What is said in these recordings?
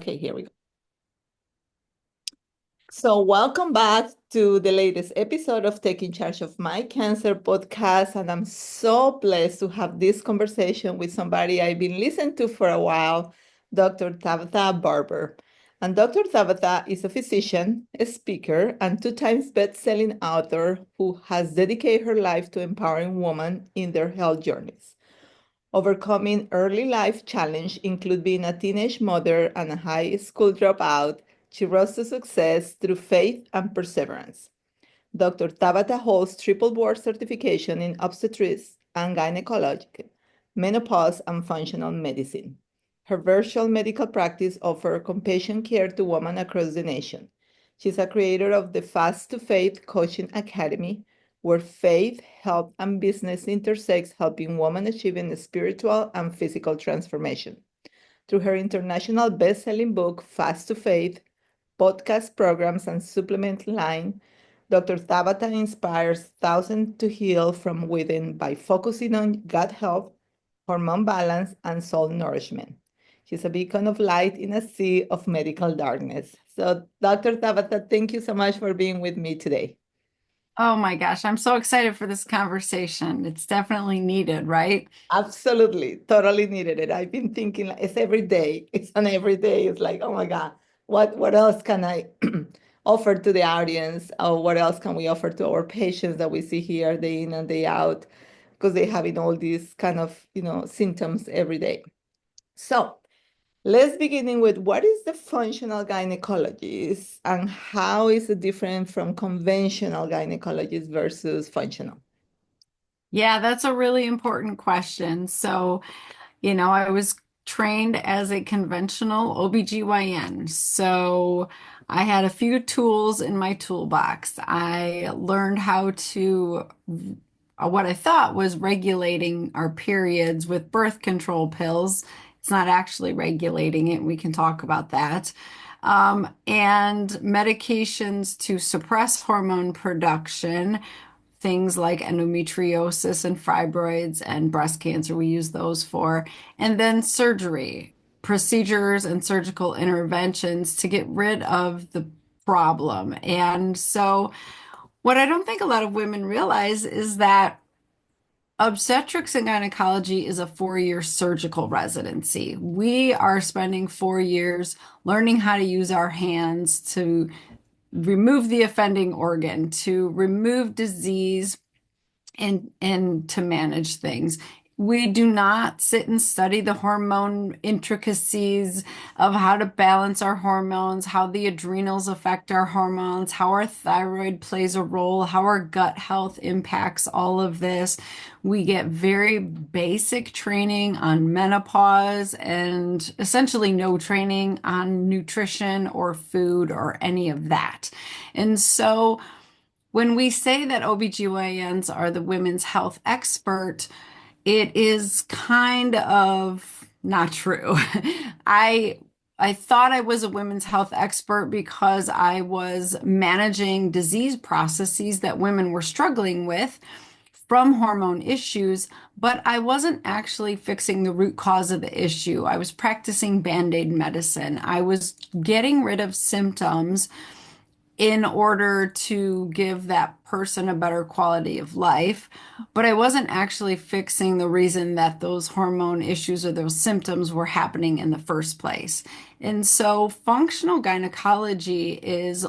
Okay, here we go. So, welcome back to the latest episode of Taking Charge of My Cancer podcast. And I'm so blessed to have this conversation with somebody I've been listening to for a while, Dr. Tabatha Barber. And Dr. Tabatha is a physician, a speaker, and two times best-selling author who has dedicated her life to empowering women in their health journeys. Overcoming early life challenge include being a teenage mother and a high school dropout. She rose to success through faith and perseverance. Dr. Tabata holds triple board certification in obstetrics and gynecology, menopause, and functional medicine. Her virtual medical practice offers compassion care to women across the nation. She's a creator of the Fast to Faith Coaching Academy, where faith, health, and business intersects, helping women achieving spiritual and physical transformation. Through her international best-selling book, Fast to Faith, podcast programs, and supplement line, Dr. Tabata inspires thousands to heal from within by focusing on gut health, hormone balance, and soul nourishment. She's a beacon of light in a sea of medical darkness. So, Dr. Tabata, thank you so much for being with me today. Oh my gosh, I'm so excited for this conversation. It's definitely needed, right? Absolutely, totally needed it. I've been thinking like, it's every day. It's an every day. It's like, oh my God, what else can I offer to the audience? Or what else can we offer to our patients that we see here day in and day out? Because they're having all these kind of, symptoms every day. So let's begin with what is the functional gynecologist and how is it different from conventional gynecologist versus functional? Yeah, that's a really important question. I was trained as a conventional OBGYN. So I had a few tools in my toolbox. I learned how to, what I thought was regulating our periods with birth control pills. It's not actually regulating it. We can talk about that. And medications to suppress hormone production, things like endometriosis and fibroids and breast cancer. We use those for. And then surgery, procedures and surgical interventions to get rid of the problem. And so, what I don't think a lot of women realize is that obstetrics and gynecology is a 4-year surgical residency. We are spending 4 years learning how to use our hands to remove the offending organ, to remove disease, and to manage things. We do not sit and study the hormone intricacies of how to balance our hormones, how the adrenals affect our hormones, how our thyroid plays a role, how our gut health impacts all of this. We get very basic training on menopause and essentially no training on nutrition or food or any of that. And so when we say that OBGYNs are the women's health expert, it is kind of not true. I I thought I was a women's health expert because I was managing disease processes that women were struggling with from hormone issues, but I wasn't actually fixing the root cause of the issue. I was practicing band-aid medicine. I was getting rid of symptoms in order to give that person a better quality of life. But I wasn't actually fixing the reason that those hormone issues or those symptoms were happening in the first place. And so functional gynecology is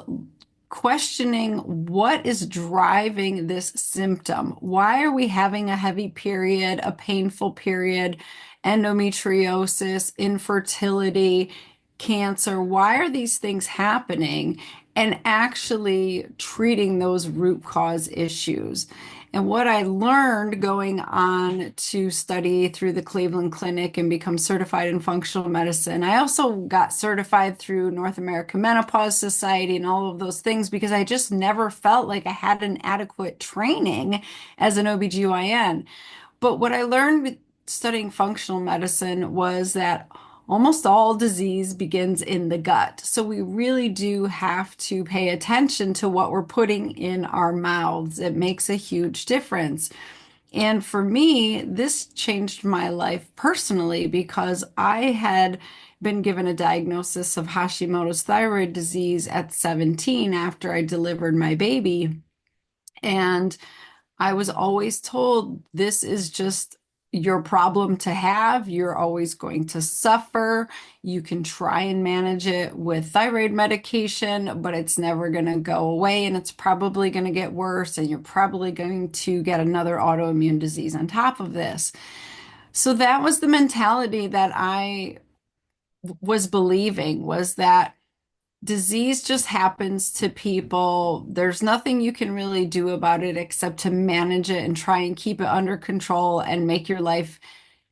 questioning what is driving this symptom. Why are we having a heavy period, a painful period, endometriosis, infertility, cancer? Why are these things happening? And actually treating those root cause issues. And what I learned going on to study through the Cleveland Clinic and become certified in functional medicine, I also got certified through North American Menopause Society and all of those things because I just never felt like I had an adequate training as an OBGYN. But what I learned with studying functional medicine was that almost all disease begins in the gut. So we really do have to pay attention to what we're putting in our mouths. It makes a huge difference. And for me, this changed my life personally because I had been given a diagnosis of Hashimoto's thyroid disease at 17 after I delivered my baby. And I was always told this is just your problem to have. You're always going to suffer. You can try and manage it with thyroid medication, but it's never going to go away and it's probably going to get worse. And you're probably going to get another autoimmune disease on top of this. So that was the mentality that I was believing was that disease just happens to people. There's nothing you can really do about it except to manage it and try and keep it under control and make your life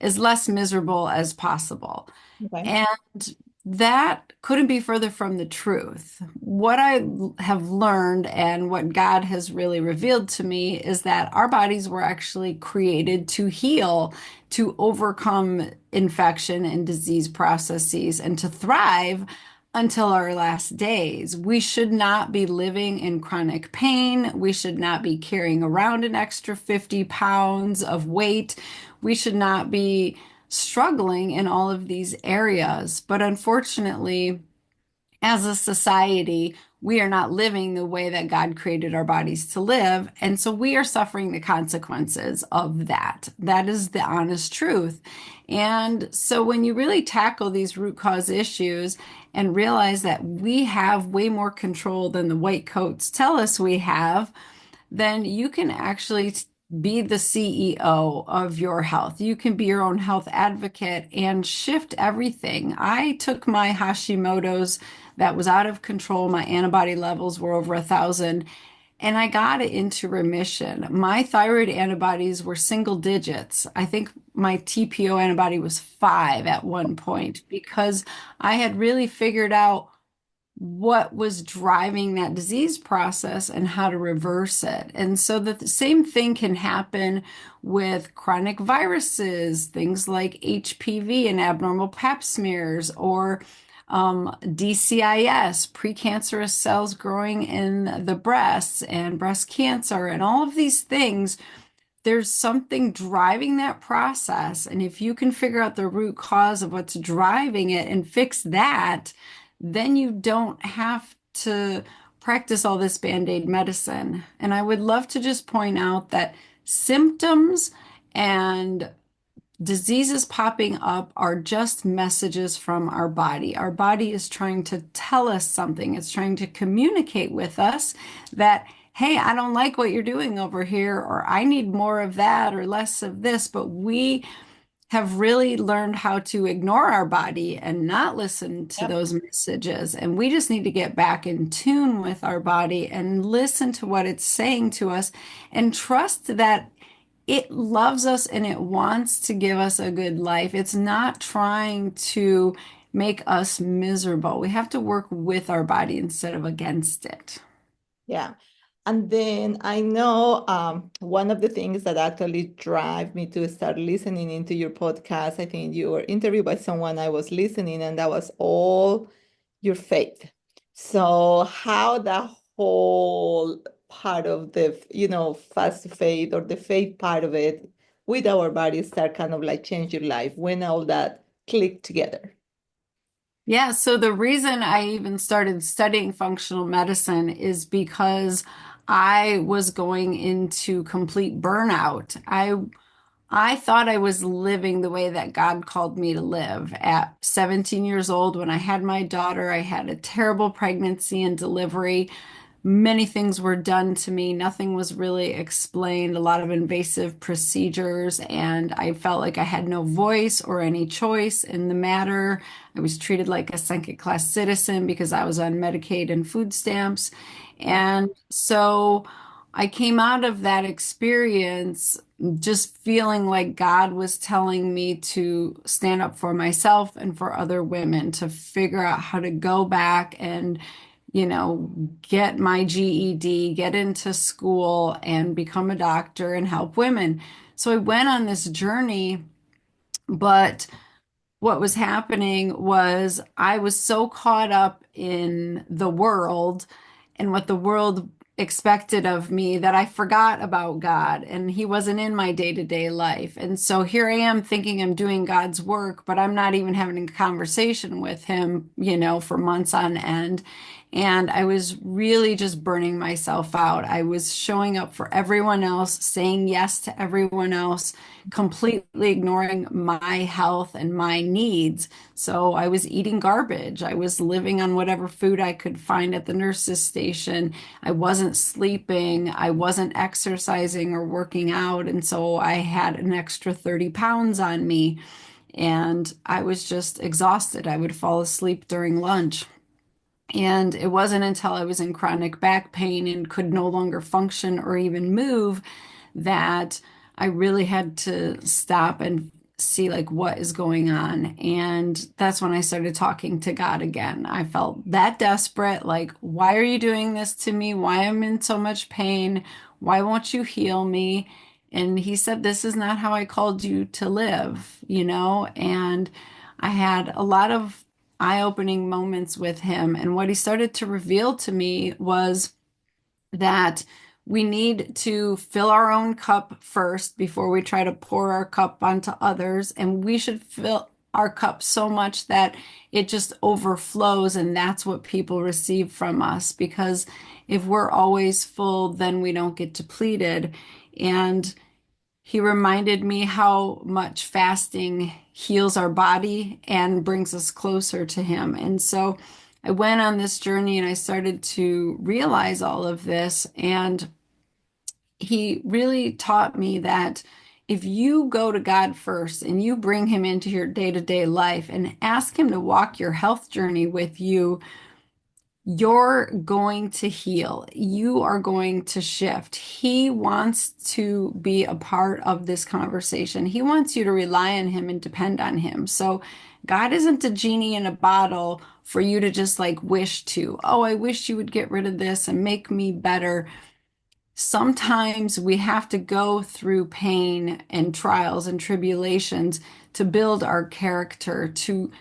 as less miserable as possible. Okay. And that couldn't be further from the truth. What I have learned and what God has really revealed to me is that our bodies were actually created to heal, to overcome infection and disease processes, and to thrive until our last days. We should not be living in chronic pain. We should not be carrying around an extra 50 pounds of weight. We should not be struggling in all of these areas. But unfortunately, as a society, we are not living the way that God created our bodies to live. And so we are suffering the consequences of that. That is the honest truth. And so when you really tackle these root cause issues and realize that we have way more control than the white coats tell us we have, then you can actually be the CEO of your health. You can be your own health advocate and shift everything. I took my Hashimoto's that was out of control. My antibody levels were over 1,000, and I got it into remission. My thyroid antibodies were single digits. I think my TPO antibody was 5 at one point because I had really figured out what was driving that disease process and how to reverse it. And so that the same thing can happen with chronic viruses, things like HPV and abnormal pap smears, or DCIS, precancerous cells growing in the breasts, and breast cancer, and all of these things. There's something driving that process. And if you can figure out the root cause of what's driving it and fix that, then you don't have to practice all this band-aid medicine. And I would love to just point out that symptoms and diseases popping up are just messages from our body. Our body is trying to tell us something. It's trying to communicate with us that, hey, I don't like what you're doing over here, or I need more of that or less of this. But we have really learned how to ignore our body and not listen to Yep. those messages. And we just need to get back in tune with our body and listen to what it's saying to us and trust that it loves us and it wants to give us a good life. It's not trying to make us miserable. We have to work with our body instead of against it. Yeah. And then I know one of the things that actually drive me to start listening into your podcast, I think you were interviewed by someone I was listening, and that was all your faith. So how that whole part of the, fast faith or the faith part of it with our bodies start kind of like change your life when all that clicked together. Yeah, so the reason I even started studying functional medicine is because I was going into complete burnout. I thought I was living the way that God called me to live. At 17 years old, when I had my daughter, I had a terrible pregnancy and delivery. Many things were done to me. Nothing was really explained, a lot of invasive procedures, and I felt like I had no voice or any choice in the matter. I was treated like a second class citizen because I was on Medicaid and food stamps. And so I came out of that experience just feeling like God was telling me to stand up for myself and for other women, to figure out how to go back and get my GED, get into school and become a doctor and help women. So I went on this journey, but what was happening was I was so caught up in the world and what the world expected of me that I forgot about God and he wasn't in my day-to-day life. And so here I am thinking I'm doing God's work, but I'm not even having a conversation with him, for months on end. And I was really just burning myself out. I was showing up for everyone else, saying yes to everyone else, completely ignoring my health and my needs. So I was eating garbage. I was living on whatever food I could find at the nurse's station. I wasn't sleeping. I wasn't exercising or working out. And so I had an extra 30 pounds on me. And I was just exhausted. I would fall asleep during lunch. And it wasn't until I was in chronic back pain and could no longer function or even move that I really had to stop and see like what is going on. And that's when I started talking to God again. I felt that desperate, like, why are you doing this to me? Why am I in so much pain? Why won't you heal me? And he said, this is not how I called you to live, And I had a lot of eye-opening moments with him. And what he started to reveal to me was that we need to fill our own cup first before we try to pour our cup onto others. And we should fill our cup so much that it just overflows, and that's what people receive from us. Because if we're always full, then we don't get depleted. And he reminded me how much fasting heals our body and brings us closer to him. And so I went on this journey and I started to realize all of this. And he really taught me that if you go to God first and you bring him into your day-to-day life and ask him to walk your health journey with you, you're going to heal. You are going to shift. He wants to be a part of this conversation. He wants you to rely on him and depend on him. So God isn't a genie in a bottle for you to just like wish to, oh, I wish you would get rid of this and make me better. Sometimes we have to go through pain and trials and tribulations to build our character, to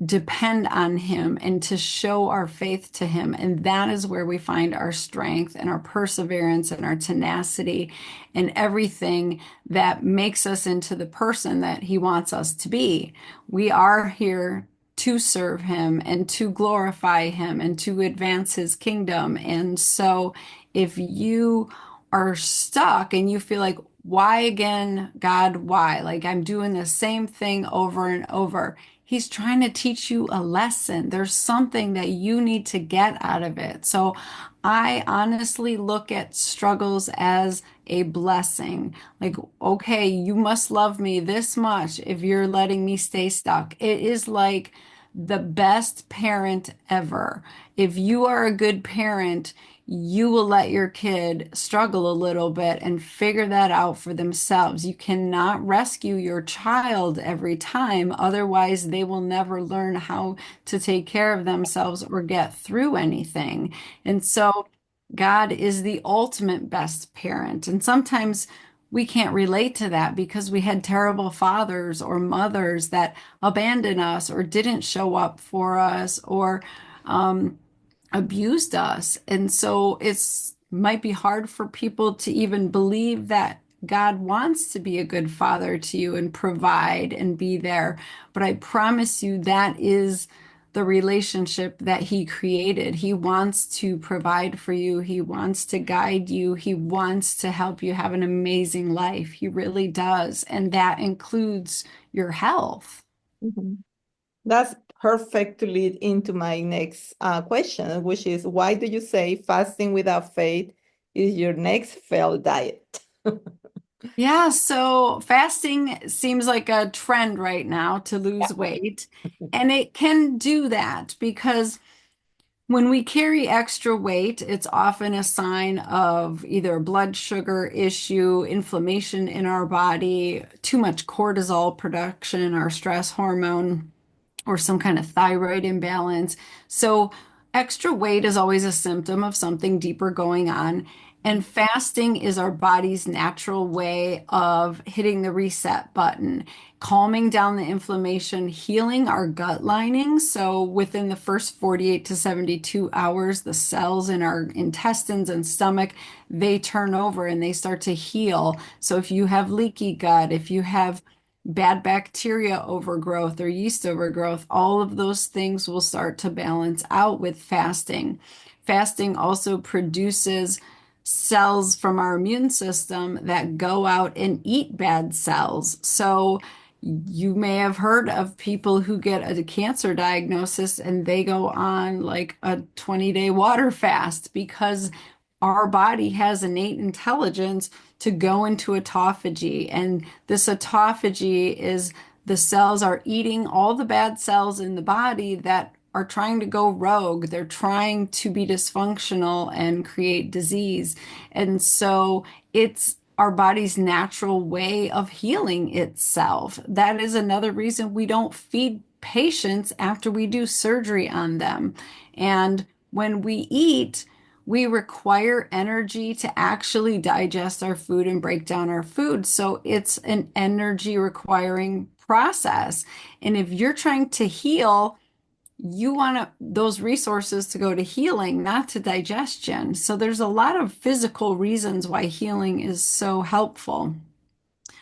depend on him and to show our faith to him. And that is where we find our strength and our perseverance and our tenacity and everything that makes us into the person that he wants us to be. We are here to serve him and to glorify him and to advance his kingdom. And so if you are stuck and you feel like, why again, God, why? Like I'm doing the same thing over and over. He's trying to teach you a lesson. There's something that you need to get out of it. So I honestly look at struggles as a blessing. Like, okay, you must love me this much if you're letting me stay stuck. It is like the best parent ever. If you are a good parent, you will let your kid struggle a little bit and figure that out for themselves. You cannot rescue your child every time, otherwise, they will never learn how to take care of themselves or get through anything. And so, God is the ultimate best parent. And sometimes we can't relate to that because we had terrible fathers or mothers that abandoned us or didn't show up for us or, abused us. And so it's might be hard for people to even believe that God wants to be a good father to you and provide and be there. But I promise you that is the relationship that he created. He wants to provide for you. He wants to guide you. He wants to help you have an amazing life. He really does. And that includes your health. Mhm. That's perfect to lead into my next question, which is why do you say fasting without faith is your next failed diet? Yeah, so fasting seems like a trend right now to lose weight. And it can do that because when we carry extra weight, it's often a sign of either a blood sugar issue, inflammation in our body, too much cortisol production, our stress hormone, or some kind of thyroid imbalance. So extra weight is always a symptom of something deeper going on. And fasting is our body's natural way of hitting the reset button, calming down the inflammation, healing our gut lining. So within the first 48 to 72 hours, the cells in our intestines and stomach, they turn over and they start to heal. So if you have leaky gut, if you have bad bacteria overgrowth or yeast overgrowth, all of those things will start to balance out with fasting. Fasting also produces cells from our immune system that go out and eat bad cells. So you may have heard of people who get a cancer diagnosis and they go on like a 20-day water fast because our body has innate intelligence to go into autophagy. And this autophagy is the cells are eating all the bad cells in the body that are trying to go rogue. They're trying to be dysfunctional and create disease. And so it's our body's natural way of healing itself. That is another reason we don't feed patients after we do surgery on them. And when we eat, we require energy to actually digest our food and break down our food. So it's an energy requiring process. And if you're trying to heal, you want those resources to go to healing, not to digestion. So there's a lot of physical reasons why healing is so helpful,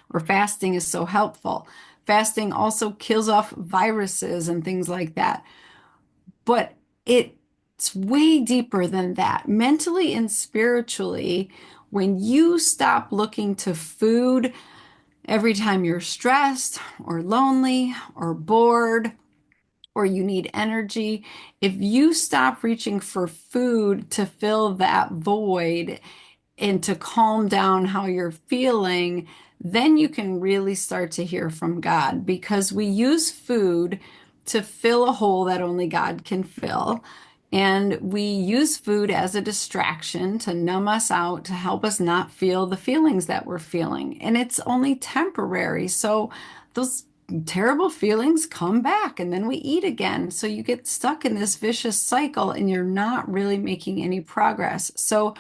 or fasting is so helpful. Fasting also kills off viruses and things like that. But it's way deeper than that. Mentally and spiritually, when you stop looking to food every time you're stressed or lonely or bored, or you need energy, if you stop reaching for food to fill that void and to calm down how you're feeling, then you can really start to hear from God because we use food to fill a hole that only God can fill. And we use food as a distraction to numb us out, to help us not feel the feelings that we're feeling. And it's only temporary. So those terrible feelings come back and then we eat again. So you get stuck in this vicious cycle and you're not really making any progress. So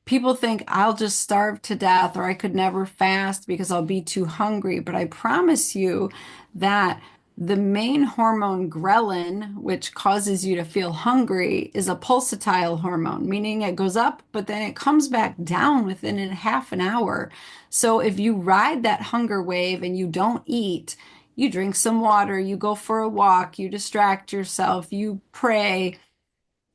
people think I'll just starve to death or I could never fast because I'll be too hungry. But I promise you that the main hormone ghrelin, which causes you to feel hungry, is a pulsatile hormone, meaning it goes up, but then it comes back down within a half an hour. So if you ride that hunger wave and you don't eat, you drink some water, you go for a walk, you distract yourself, you pray,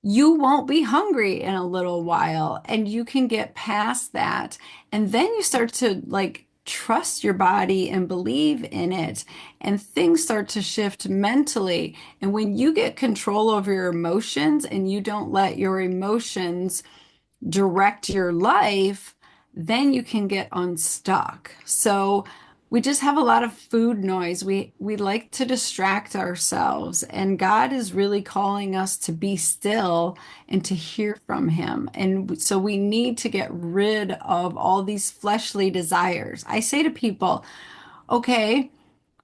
you won't be hungry in a little while and you can get past that. And then you start to like trust your body and believe in it, and things start to shift mentally. And when you get control over your emotions and you don't let your emotions direct your life, then you can get unstuck. So we just have a lot of food noise. We like to distract ourselves, and God is really calling us to be still and to hear from him. And so we need to get rid of all these fleshly desires. I say to people, okay,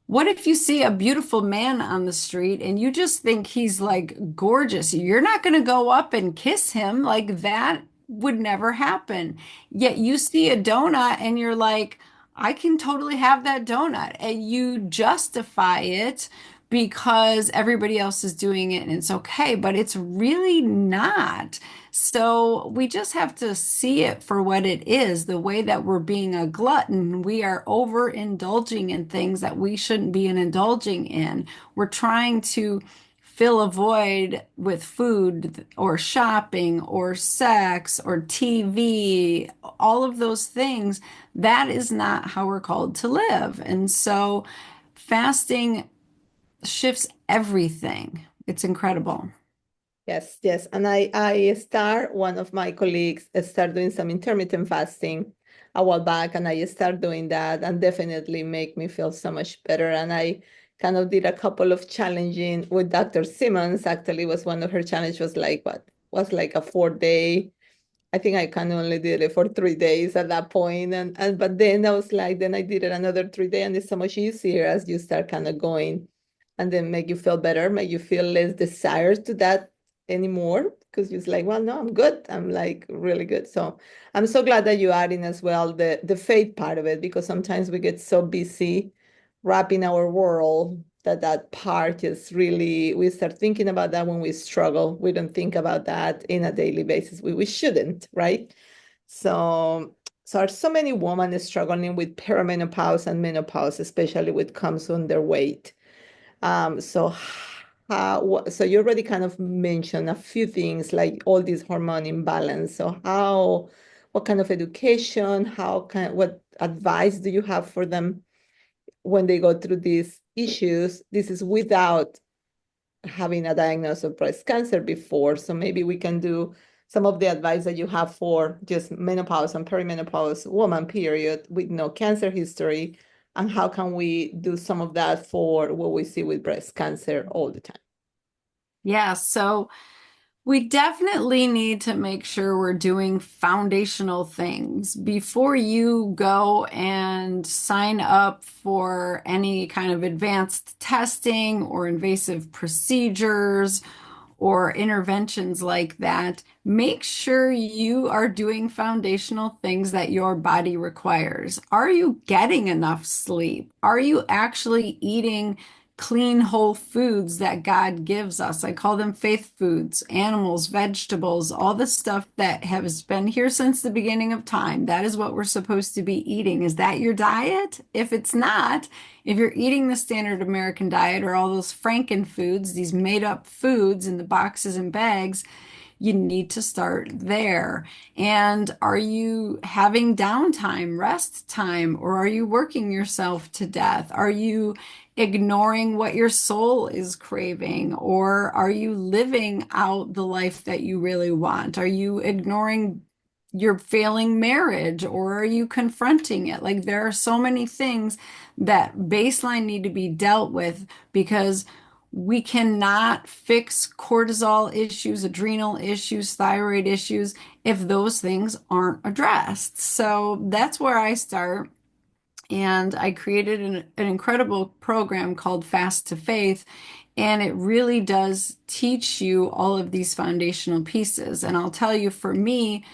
what if you see a beautiful man on the street and you just think he's like gorgeous? You're not going to go up and kiss him. Like that would never happen. Yet you see a donut and you're like, I can totally have that donut. And you justify it because everybody else is doing it and it's okay, but it's really not. So we just have to see it for what it is. The way that we're being a glutton, we are overindulging in things that we shouldn't be indulging in. We're trying to fill a void with food or shopping or sex or TV, all of those things. That is not how we're called to live. And so fasting shifts everything. It's incredible. Yes, yes. And I start, one of my colleagues start doing some intermittent fasting a while back, and I start doing that and definitely make me feel so much better. And I kind of did a couple of challenging with Dr. Simmons. Actually, was one of her challenge was like what was like a 4 day. I think I kind of only did it for 3 days at that point. And but then I was like, then I did it another 3 days, and it's so much easier as you start kind of going and then make you feel better, make you feel less desires to that anymore because it's like, well, no, I'm good. I'm like really good. So I'm so glad that you add in as well the faith part of it, because sometimes we get so busy wrapping our world that that part is really, we start thinking about that when we struggle. We don't think about that in a daily basis. We shouldn't, right? So so are so many women struggling with perimenopause and menopause, especially when it comes on their weight. So so you already kind of mentioned a few things like all this hormone imbalance. So what kind of education, what advice do you have for them when they go through these issues? This is without having a diagnosis of breast cancer before. So maybe we can do some of the advice that you have for just menopause and perimenopause woman period with no cancer history, and how can we do some of that for what we see with breast cancer all the time. Yeah, so we definitely need to make sure we're doing foundational things before you go and sign up for any kind of advanced testing or invasive procedures or interventions like that. Make sure you are doing foundational things that your body requires. Are you getting enough sleep? Are you actually eating clean, whole foods that God gives us? I call them faith foods, animals, vegetables, all the stuff that has been here since the beginning of time. That is what we're supposed to be eating. Is that your diet? If it's not, if you're eating the standard American diet or all those Franken foods, these made up foods in the boxes and bags, you need to start there. And are you having downtime, rest time, or are you working yourself to death? Are you ignoring what your soul is craving, or are you living out the life that you really want? Are you ignoring your failing marriage, or are you confronting it? Like there are so many things that baseline need to be dealt with because we cannot fix cortisol issues, adrenal issues, thyroid issues if those things aren't addressed. So that's where I start. And I created an incredible program called Fast to Faith. And it really does teach you all of these foundational pieces. And I'll tell you, for me,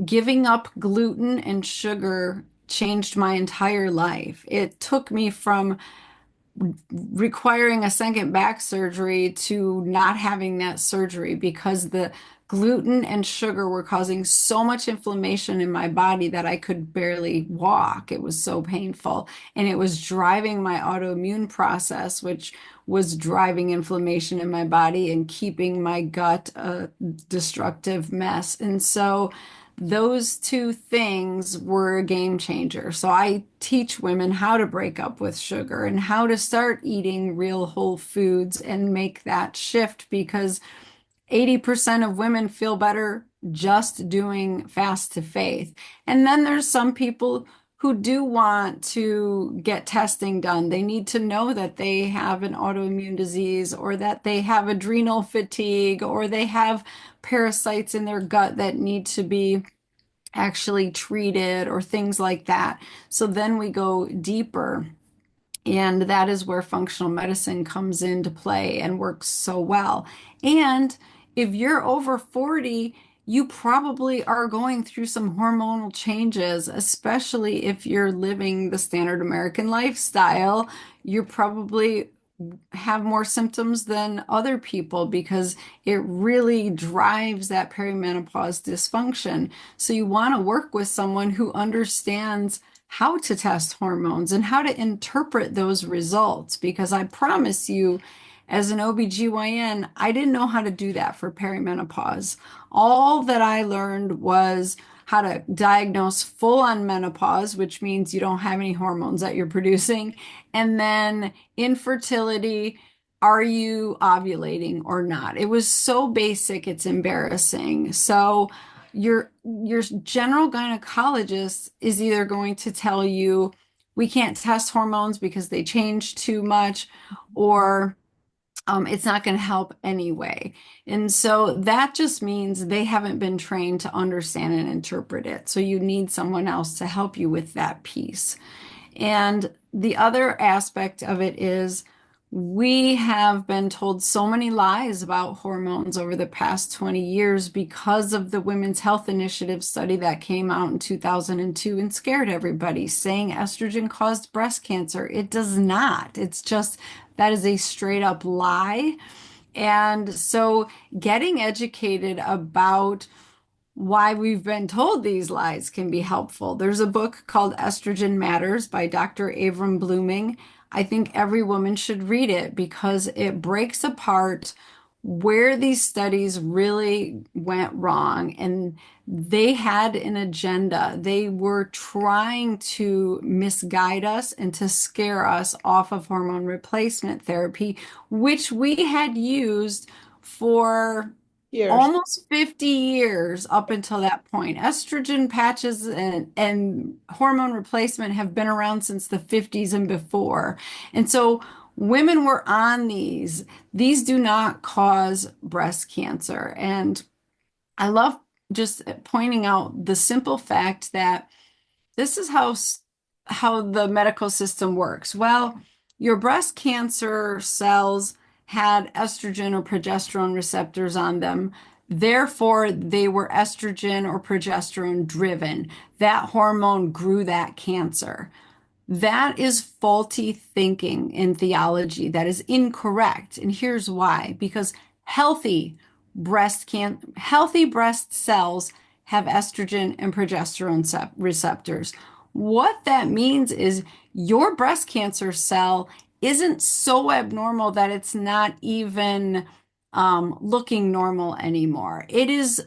giving up gluten and sugar changed my entire life. It took me from requiring a second back surgery to not having that surgery because the gluten and sugar were causing so much inflammation in my body that I could barely walk. It was so painful. And it was driving my autoimmune process, which was driving inflammation in my body and keeping my gut a destructive mess. And so those two things were a game changer. So I teach women how to break up with sugar and how to start eating real whole foods and make that shift because 80% of women feel better just doing fast to faith. And then there's some people who do want to get testing done. They need to know that they have an autoimmune disease or that they have adrenal fatigue or they have parasites in their gut that need to be actually treated or things like that. So then we go deeper. And that is where functional medicine comes into play and works so well. And if you're over 40, you probably are going through some hormonal changes, especially if you're living the standard American lifestyle. You're probably have more symptoms than other people because it really drives that perimenopause dysfunction. So you want to work with someone who understands how to test hormones and how to interpret those results because I promise you, as an OBGYN, I didn't know how to do that for perimenopause. All that I learned was how to diagnose full on menopause, which means you don't have any hormones that you're producing, and then infertility. Are you ovulating or not? It was so basic, it's embarrassing. So your general gynecologist is either going to tell you we can't test hormones because they change too much, or it's not going to help anyway. And so that just means they haven't been trained to understand and interpret it. So you need someone else to help you with that piece. And the other aspect of it is We have been told so many lies about hormones over the past 20 years because of the Women's Health Initiative study that came out in 2002 and scared everybody, saying estrogen caused breast cancer. It does not. It's just that is a straight up lie. And so getting educated about why we've been told these lies can be helpful. There's a book called Estrogen Matters by Dr. Avram Blooming. I think every woman should read it because it breaks apart where these studies really went wrong. And they had an agenda. They were trying to misguide us and to scare us off of hormone replacement therapy, which we had used for Years. almost 50 years up until that point. Estrogen patches and hormone replacement have been around since the 50s and before. And so women were on these. These do not cause breast cancer. And I love just pointing out the simple fact that this is how the medical system works. Well, your breast cancer cells had estrogen or progesterone receptors on them. Therefore, they were estrogen or progesterone driven. That hormone grew that cancer. That is faulty thinking in theology. That is incorrect. And here's why. Because healthy breast cells have estrogen and progesterone receptors. What that means is your breast cancer cell isn't so abnormal that it's not even looking normal anymore. It is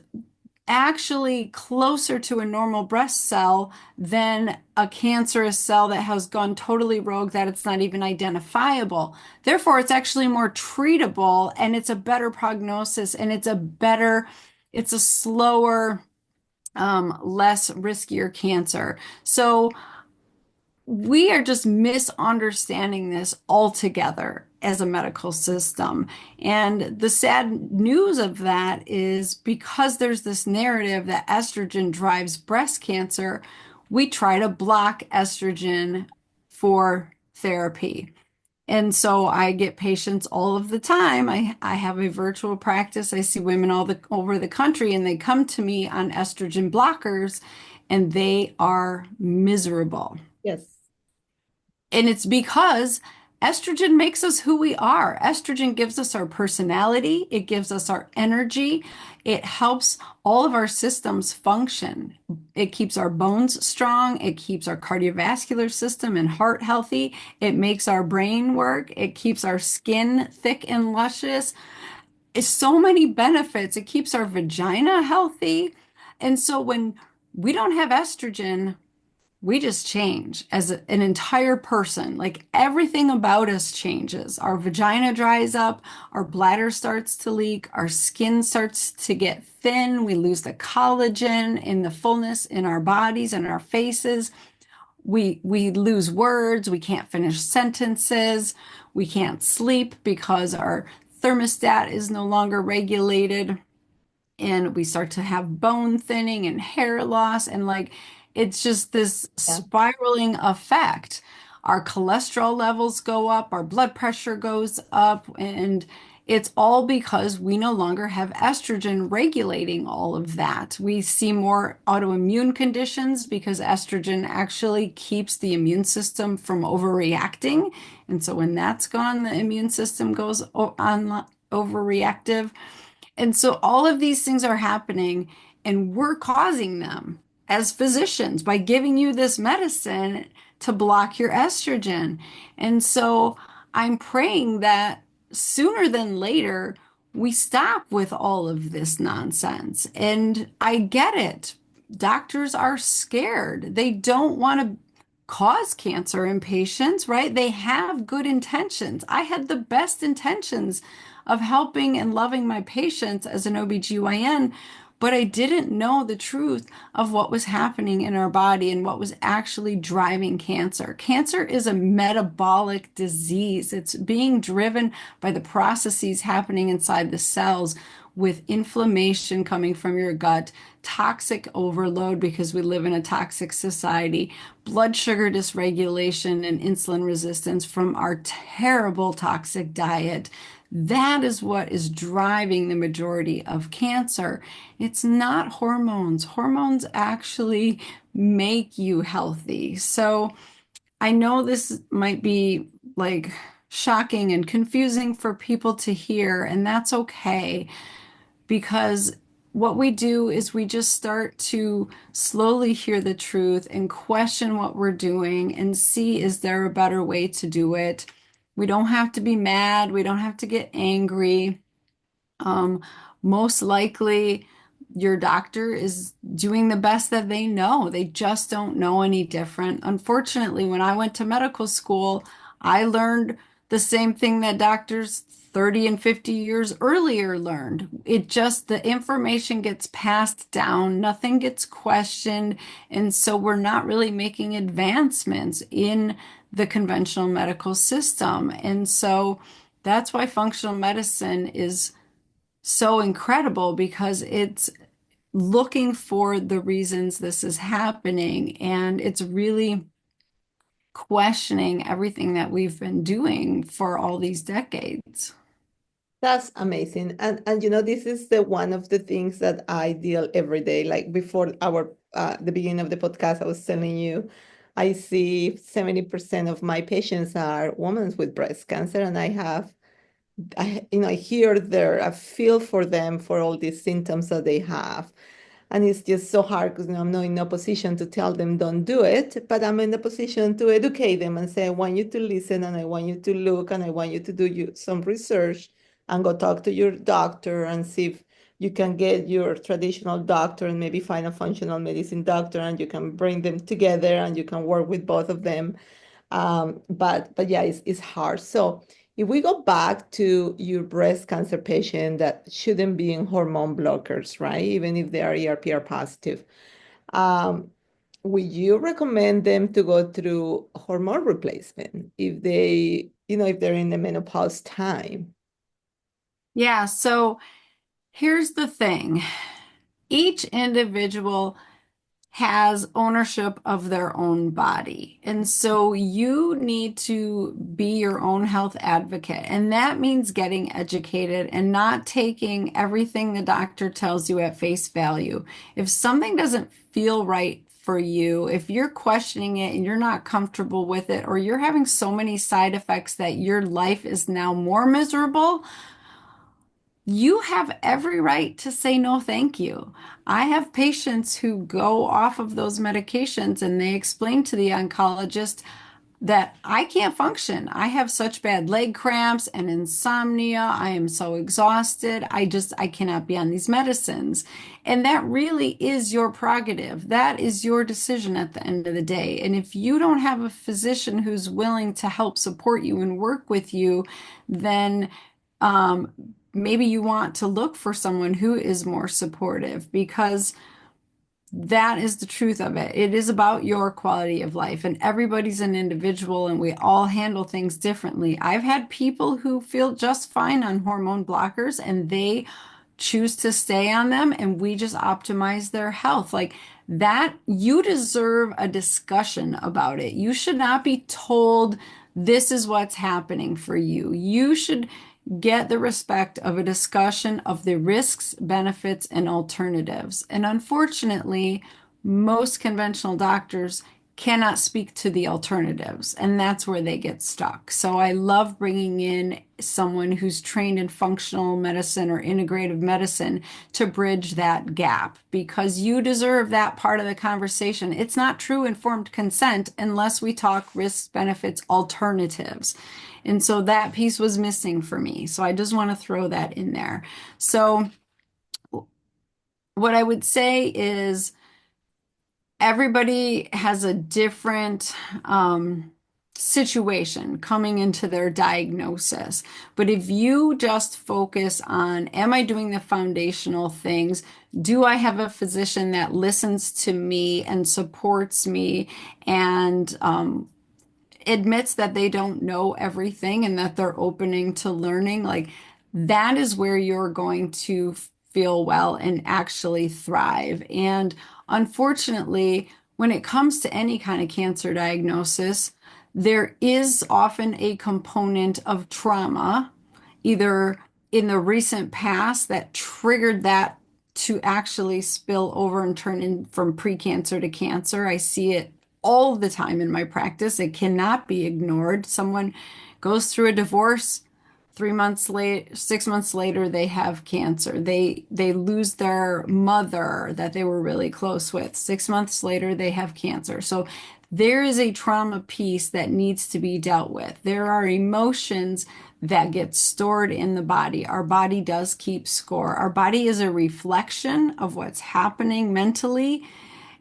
actually closer to a normal breast cell than a cancerous cell that has gone totally rogue that it's not even identifiable. Therefore, it's actually more treatable and it's a better prognosis and it's a slower, less riskier cancer. So we are just misunderstanding this altogether as a medical system. And the sad news of that is because there's this narrative that estrogen drives breast cancer, we try to block estrogen for therapy. And so I get patients all of the time. I have a virtual practice. I see women over the country and they come to me on estrogen blockers and they are miserable. Yes. And it's because estrogen makes us who we are. Estrogen gives us our personality, it gives us our energy, it helps all of our systems function. It keeps our bones strong, it keeps our cardiovascular system and heart healthy, it makes our brain work, it keeps our skin thick and luscious. It's so many benefits. It keeps our vagina healthy. And so when we don't have estrogen, we just change as an entire person. Like everything about us changes. Our vagina dries up, our bladder starts to leak, our skin starts to get thin, we lose the collagen in the fullness in our bodies and our faces. We lose words, we can't finish sentences, we can't sleep because our thermostat is no longer regulated and we start to have bone thinning and hair loss and like it's just this Yeah. spiraling effect. Our cholesterol levels go up, our blood pressure goes up, and it's all because we no longer have estrogen regulating all of that. We see more autoimmune conditions because estrogen actually keeps the immune system from overreacting. And so when that's gone, the immune system goes on overreactive. And so all of these things are happening, and we're causing them as physicians by giving you this medicine to block your estrogen. And so I'm praying that sooner than later, we stop with all of this nonsense. And I get it. Doctors are scared. They don't want to cause cancer in patients, right? They have good intentions. I had the best intentions of helping and loving my patients as an OBGYN, but I didn't know the truth of what was happening in our body and what was actually driving cancer. Cancer is a metabolic disease. It's being driven by the processes happening inside the cells. with inflammation coming from your gut, toxic overload because we live in a toxic society, blood sugar dysregulation and insulin resistance from our terrible toxic diet. That is what is driving the majority of cancer. It's not hormones. Hormones actually make you healthy. So I know this might be like shocking and confusing for people to hear, and that's okay because what we do is we just start to slowly hear the truth and question what we're doing and see, is there a better way to do it? We don't have to be mad, we don't have to get angry. Um, Most likely, your doctor is doing the best that they know. They just don't know any different. Unfortunately, when I went to medical school, I learned the same thing that doctors 30 and 50 years earlier learned. It just, the information gets passed down, nothing gets questioned. And so we're not really making advancements in the conventional medical system. And so that's why functional medicine is so incredible because it's looking for the reasons this is happening and it's really questioning everything that we've been doing for all these decades. That's amazing. And this is the one of the things that I deal every day. Like before our the beginning of the podcast, I was telling you, I see 70% of my patients are women with breast cancer, and I hear I feel for them for all these symptoms that they have. And it's just so hard because I'm not in a position to tell them don't do it, but I'm in a position to educate them and say, I want you to listen and I want you to look and I want you to do some research and go talk to your doctor and see if you can get your traditional doctor and maybe find a functional medicine doctor and you can bring them together and you can work with both of them. But yeah, it's hard. So if we go back to your breast cancer patient that shouldn't be in hormone blockers, right? Even if they are ERPR positive, um, would you recommend them to go through hormone replacement if if they're in the menopause time? Yeah, so here's the thing. Each individual has ownership of their own body. And so you need to be your own health advocate. And that means getting educated and not taking everything the doctor tells you at face value. If something doesn't feel right for you, if you're questioning it and you're not comfortable with it, or you're having so many side effects that your life is now more miserable, you have every right to say no, thank you. I have patients who go off of those medications and they explain to the oncologist that I can't function. I have such bad leg cramps and insomnia. I am so exhausted. I cannot be on these medicines. And that really is your prerogative. That is your decision at the end of the day. And if you don't have a physician who's willing to help support you and work with you, then um, maybe you want to look for someone who is more supportive because that is the truth of it. It is about your quality of life, and everybody's an individual, and we all handle things differently. I've had people who feel just fine on hormone blockers and they choose to stay on them, and we just optimize their health. Like that, you deserve a discussion about it. You should not be told this is what's happening for you. You should get the respect of a discussion of the risks, benefits, and alternatives. And unfortunately, most conventional doctors cannot speak to the alternatives, and that's where they get stuck. So I love bringing in someone who's trained in functional medicine or integrative medicine to bridge that gap because you deserve that part of the conversation. It's not true informed consent unless we talk risks, benefits, alternatives. And so that piece was missing for me. So I just want to throw that in there. So what I would say is everybody has a different situation coming into their diagnosis. But if you just focus on, am I doing the foundational things? Do I have a physician that listens to me and supports me and admits that they don't know everything and that they're opening to learning? Like that is where you're going to feel well and actually thrive. And unfortunately, when it comes to any kind of cancer diagnosis, there is often a component of trauma, either in the recent past that triggered that to actually spill over and turn in from precancer to cancer. I see it all the time in my practice. It cannot be ignored. Someone goes through a divorce, 3 months later, 6 months later, they have cancer. They lose their mother that they were really close with. 6 months later, they have cancer. So there is a trauma piece that needs to be dealt with. There are emotions that get stored in the body. Our body does keep score. Our body is a reflection of what's happening mentally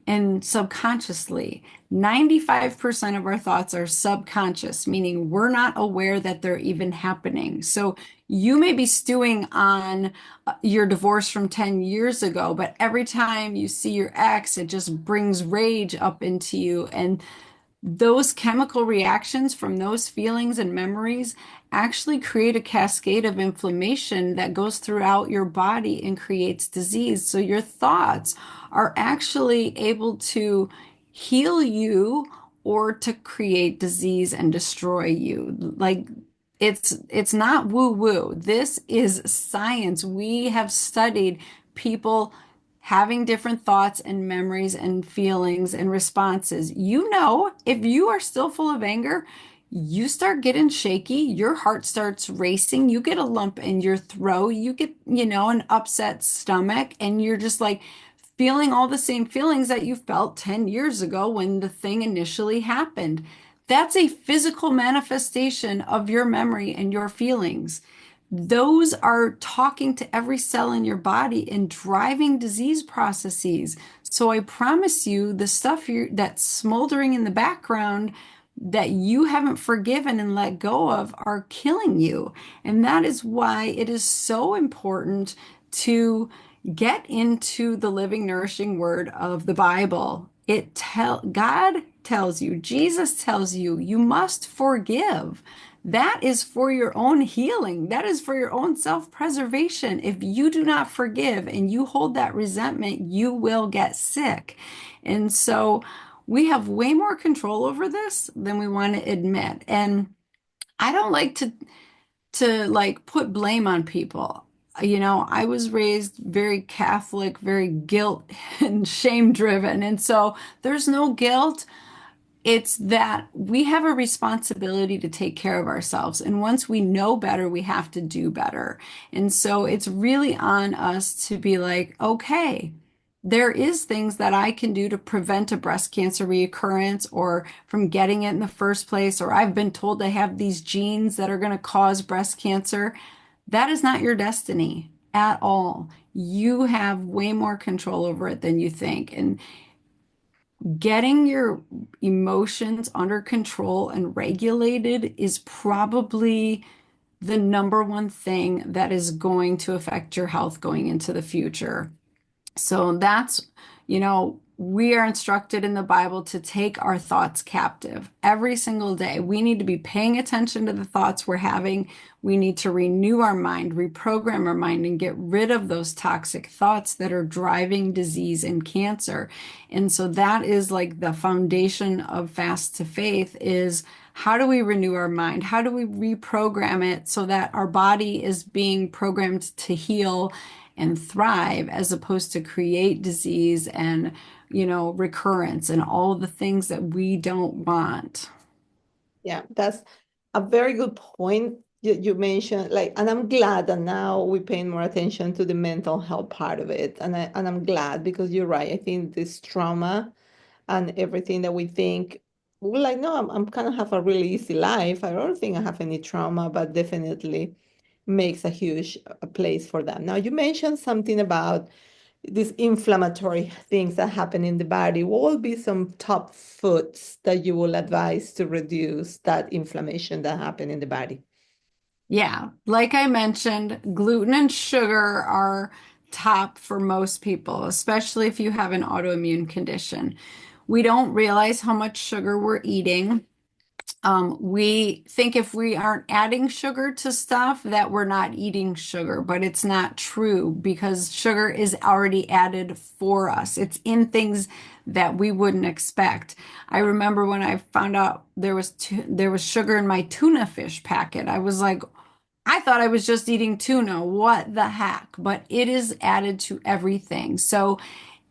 and subconsciously. 95% of our thoughts are subconscious, meaning we're not aware that they're even happening. So you may be stewing on your divorce from 10 years ago, but every time you see your ex, it just brings rage up into you. And those chemical reactions from those feelings and memories actually create a cascade of inflammation that goes throughout your body and creates disease. So your thoughts are actually able to heal you or to create disease and destroy you. Like it's not woo woo. This is science. We have studied people having different thoughts and memories and feelings and responses. You know, if you are still full of anger, you start getting shaky, your heart starts racing, you get a lump in your throat, you get, an upset stomach, and you're just like feeling all the same feelings that you felt 10 years ago when the thing initially happened. That's a physical manifestation of your memory and your feelings. Those are talking to every cell in your body and driving disease processes. So I promise you, the stuff that's smoldering in the background that you haven't forgiven and let go of are killing you. And that is why it is so important to get into the living, nourishing word of the Bible. God tells you, Jesus tells you, you must forgive. That is for your own healing. That is for your own self-preservation. If you do not forgive and you hold that resentment, you will get sick. And so we have way more control over this than we want to admit. And I don't like to like put blame on people. I was raised very Catholic, very guilt and shame driven. And so there's no guilt. It's that we have a responsibility to take care of ourselves. And once we know better, we have to do better. And so it's really on us to be like, okay, there is things that I can do to prevent a breast cancer reoccurrence or from getting it in the first place, or I've been told I have these genes that are going to cause breast cancer. That is not your destiny at all. You have way more control over it than you think. And getting your emotions under control and regulated is probably the number one thing that is going to affect your health going into the future. So we are instructed in the Bible to take our thoughts captive every single day. We need to be paying attention to the thoughts we're having. We need to renew our mind, reprogram our mind, and get rid of those toxic thoughts that are driving disease and cancer. And so that is like the foundation of Fast to Faith is how do we renew our mind? How do we reprogram it so that our body is being programmed to heal and thrive as opposed to create disease and, recurrence and all the things that we don't want. Yeah, that's a very good point you mentioned. Like, and I'm glad that now we're paying more attention to the mental health part of it. And I'm glad because you're right. I think this trauma and everything that we think, well, like, no, I'm kind of have a really easy life. I don't think I have any trauma, but definitely makes a huge place for them. Now, you mentioned something about these inflammatory things that happen in the body. What will be some top foods that you will advise to reduce that inflammation that happen in the body? Yeah, like I mentioned, gluten and sugar are top for most people, especially if you have an autoimmune condition. We don't realize how much sugar we're eating. We think if we aren't adding sugar to stuff that we're not eating sugar, but it's not true because sugar is already added for us. It's in things that we wouldn't expect. I remember when I found out there was sugar in my tuna fish packet. I was like, I thought I was just eating tuna. What the heck? But it is added to everything. So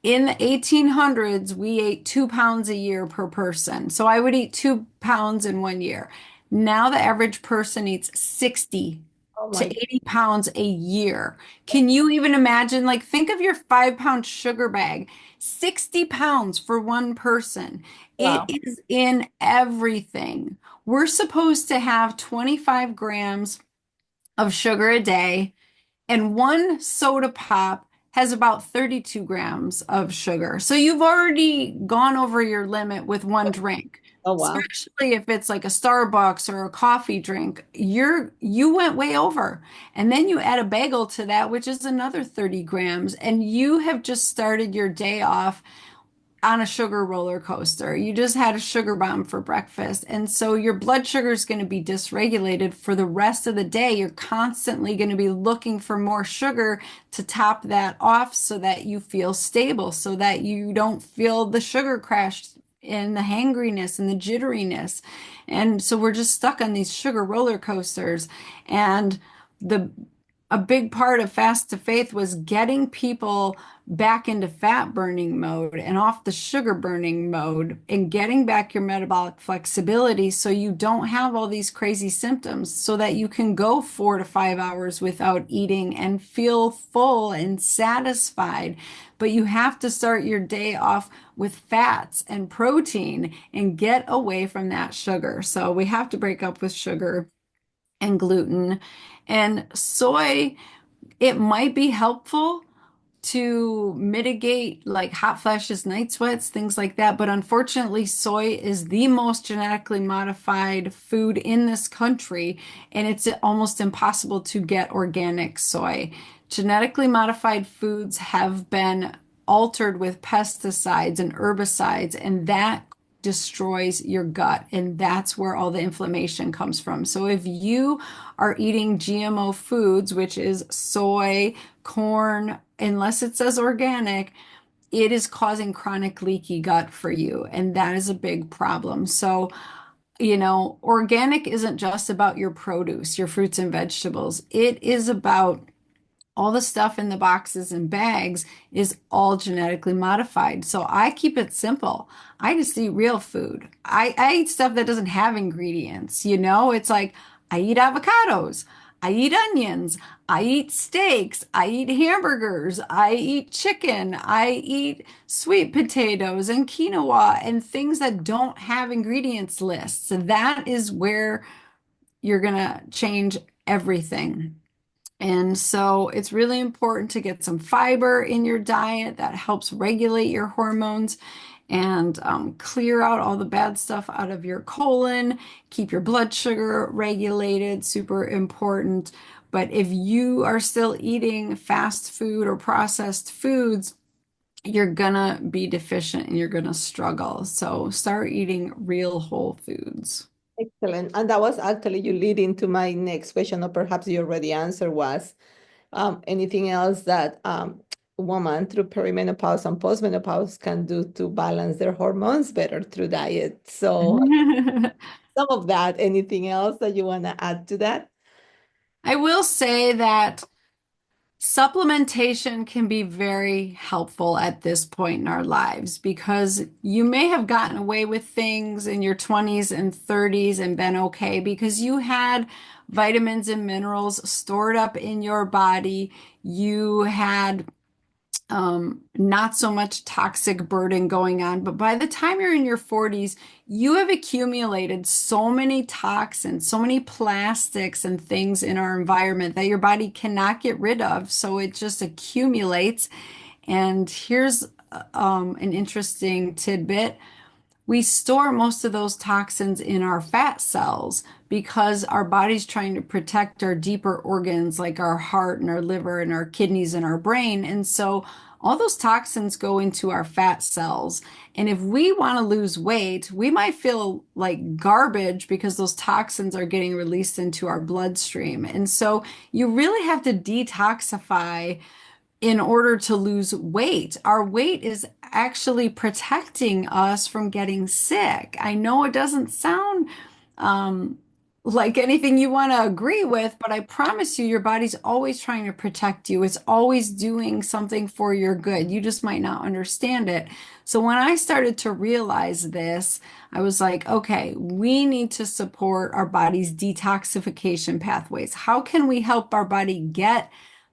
in the 1800s, we ate 2 pounds a year per person. So I would eat 2 pounds in one year. Now the average person eats 60 Oh to my, 80 pounds a year. Can you even imagine? Like, think of your 5 pound sugar bag, 60 pounds for one person. It wow. is in everything. We're supposed to have 25 grams of sugar a day, and one soda pop has about 32 grams of sugar. So you've already gone over your limit with one drink. Oh wow. Especially if it's like a Starbucks or a coffee drink, you went way over. And then you add a bagel to that, which is another 30 grams, and you have just started your day off on a sugar roller coaster. You just had a sugar bomb for breakfast. And so your blood sugar is going to be dysregulated for the rest of the day. You're constantly going to be looking for more sugar to top that off so that you feel stable, so that you don't feel the sugar crash and the hangriness and the jitteriness. And so we're just stuck on these sugar roller coasters. And the a big part of Fast to Faith was getting people back into fat burning mode and off the sugar burning mode and getting back your metabolic flexibility so you don't have all these crazy symptoms so that you can go 4 to 5 hours without eating and feel full and satisfied. But you have to start your day off with fats and protein and get away from that sugar. So we have to break up with sugar and gluten and soy. It might be helpful to mitigate like hot flashes, night sweats, things like that. But unfortunately, soy is the most genetically modified food in this country, and it's almost impossible to get organic soy. Genetically modified foods have been altered with pesticides and herbicides, and that destroys your gut, and that's where all the inflammation comes from. So if you are eating GMO foods, which is soy, corn, unless it says organic, it is causing chronic leaky gut for you, and that is a big problem. So, organic isn't just about your produce, your fruits and vegetables. It is about all the stuff in the boxes and bags is all genetically modified. So I keep it simple. I just eat real food. I eat stuff that doesn't have ingredients. It's like I eat avocados, I eat onions, I eat steaks, I eat hamburgers, I eat chicken, I eat sweet potatoes and quinoa and things that don't have ingredients lists. So that is where you're going to change everything. And so it's really important to get some fiber in your diet that helps regulate your hormones and clear out all the bad stuff out of your colon, keep your blood sugar regulated, super important. But if you are still eating fast food or processed foods, you're gonna be deficient and you're gonna struggle. So start eating real whole foods. Excellent. And that was actually you lead into my next question, or perhaps you already answered was anything else that woman through perimenopause and postmenopause can do to balance their hormones better through diet. So some of that, anything else that you want to add to that? I will say that supplementation can be very helpful at this point in our lives because you may have gotten away with things in your 20s and 30s and been okay because you had vitamins and minerals stored up in your body. You had not so much toxic burden going on. But by the time you're in your 40s, you have accumulated so many toxins, so many plastics and things in our environment that your body cannot get rid of. So it just accumulates. And here's an interesting tidbit. We store most of those toxins in our fat cells because our body's trying to protect our deeper organs like our heart and our liver and our kidneys and our brain. And so all those toxins go into our fat cells. And if we want to lose weight, we might feel like garbage because those toxins are getting released into our bloodstream. And so you really have to detoxify in order to lose weight. Our weight is actually protecting us from getting sick. I know it doesn't sound um, like anything you want to agree with, but I promise you, your body's always trying to protect you. It's always doing something for your good. You just might not understand it. So when I started to realize this, I was like, okay, we need to support our body's detoxification pathways. How can we help our body get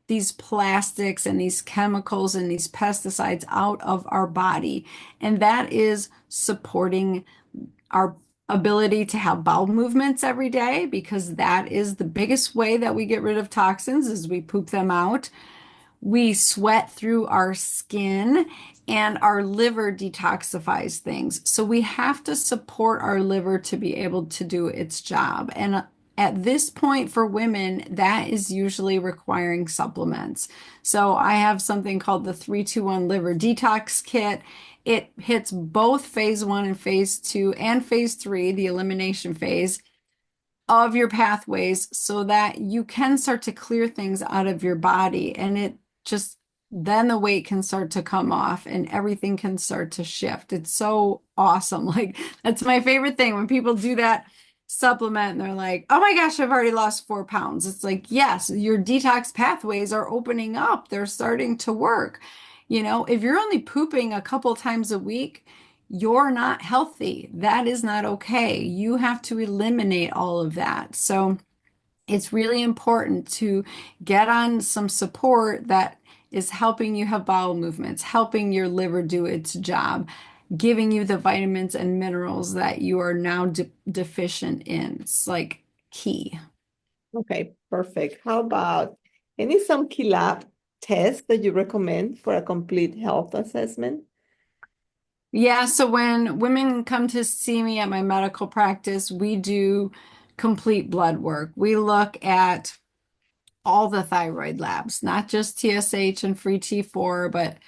these plastics and these chemicals and these pesticides out of our body? And that is supporting our ability to have bowel movements every day, because that is the biggest way that we get rid of toxins is we poop them out. We sweat through our skin, and our liver detoxifies things. So we have to support our liver to be able to do its job. And at this point for women, that is usually requiring supplements. So I have something called the 321 Liver Detox Kit. It hits both phase one and phase two and phase three, the elimination phase of your pathways, so that you can start to clear things out of your body. And it just, then the weight can start to come off and everything can start to shift. It's so awesome. Like, that's my favorite thing when people do that supplement and they're like, oh my gosh, I've already lost 4 pounds. It's like, yes, your detox pathways are opening up, they're starting to work. If you're only pooping a couple times a week, you're not healthy. That is not okay. You have to eliminate all of that. So it's really important to get on some support that is helping you have bowel movements, helping your liver do its job, giving you the vitamins and minerals that you are now deficient in. It's like key. Okay, perfect. How about some key lab tests that you recommend for a complete health assessment? Yeah, so when women come to see me at my medical practice, we do complete blood work. We look at all the thyroid labs, not just TSH and free T4, but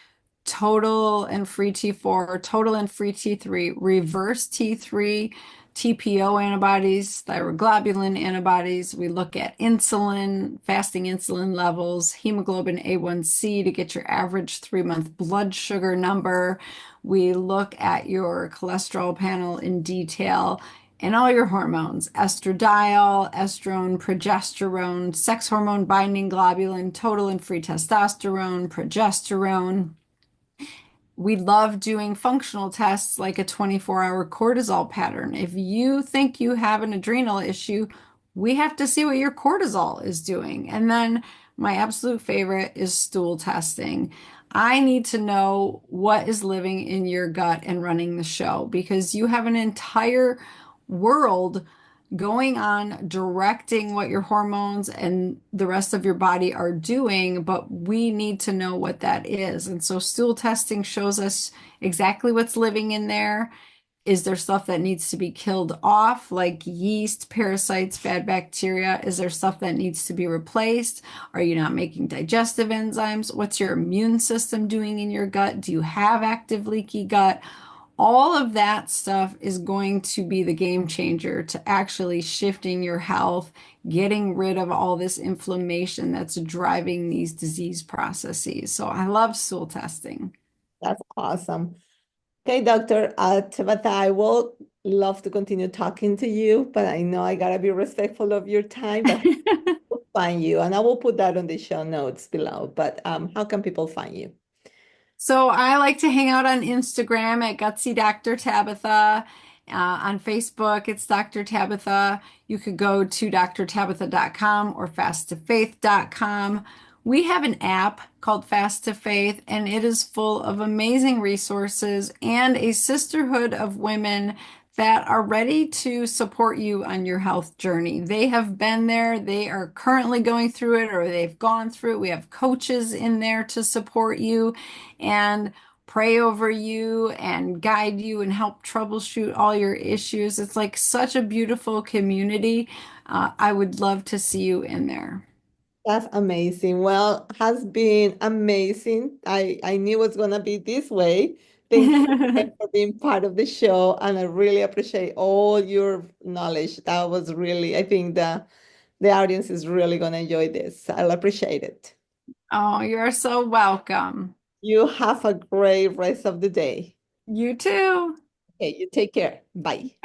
total and free T4, total and free T3, reverse T3, TPO antibodies, thyroglobulin antibodies. We look at insulin, fasting insulin levels, hemoglobin A1C to get your average 3-month blood sugar number. We look at your cholesterol panel in detail and all your hormones, estradiol, estrone, progesterone, sex hormone binding globulin, total and free testosterone, progesterone. We love doing functional tests like a 24-hour cortisol pattern. If you think you have an adrenal issue, we have to see what your cortisol is doing. And then my absolute favorite is stool testing. I need to know what is living in your gut and running the show, because you have an entire world going on directing what your hormones and the rest of your body are doing, but we need to know what that is. And so stool testing shows us exactly what's living in there. Is there stuff that needs to be killed off, like yeast, parasites, bad bacteria? Is there stuff that needs to be replaced? Are you not making digestive enzymes? What's your immune system doing in your gut? Do you have active leaky gut? All of that stuff is going to be the game changer to actually shifting your health, getting rid of all this inflammation that's driving these disease processes. So I love stool testing. That's awesome. Okay, Dr. Tabatha, I will love to continue talking to you, but I know I gotta be respectful of your time, but I'll find you, and I will put that on the show notes below. But how can people find you? So I like to hang out on Instagram at Gutsy Dr. Tabatha. On Facebook, it's Dr. Tabatha. You could go to drtabatha.com or fasttofaith.com. We have an app called Fast to Faith, and it is full of amazing resources and a sisterhood of women that are ready to support you on your health journey. They have been there, they are currently going through it, or they've gone through it. We have coaches in there to support you and pray over you and guide you and help troubleshoot all your issues. It's like such a beautiful community. I would love to see you in there. That's amazing. Well, has been amazing. I knew it was gonna be this way. Thank you again for being part of the show, and I really appreciate all your knowledge. That was really, I think the audience is really gonna enjoy this. I'll appreciate it. Oh, you're so welcome. You have a great rest of the day. You too. Okay, you take care. Bye.